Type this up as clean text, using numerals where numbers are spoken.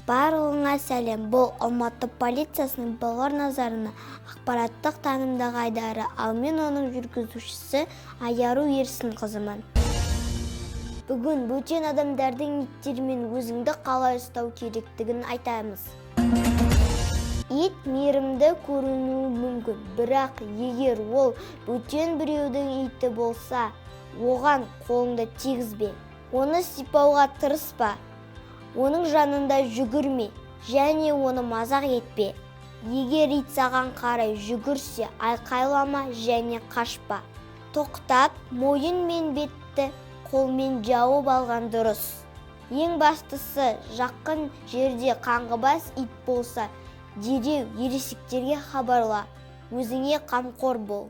Барлығыңа сәлем. Бұл Алматы полициясының балалар назарына ақпараттық танымдағы айдары, ал мен оның жүргізушісі Айару Ерсін қызымын. Бүгін бөтен адамдардың иттермен өзіңді қалай ұстау керектігін айтамыз. Ит мейірімді, көрінуі мүмкін, бірақ егер ол бөтен біреудің иті болса, оған қолыңды тигізбе. Оны сипауға тырыспа. Оның жанында жүгірме, және оны мазақ етпе. Егер ит саған қарай жүгірсе, айқайлама, және қашпа. Тоқтап, мойын мен бетті қолмен жауып алған дұрыс. Ең бастысы, жақын жерде қаңғыбас ит болса, дереу ересектерге хабарла, өзіңе қамқор бол.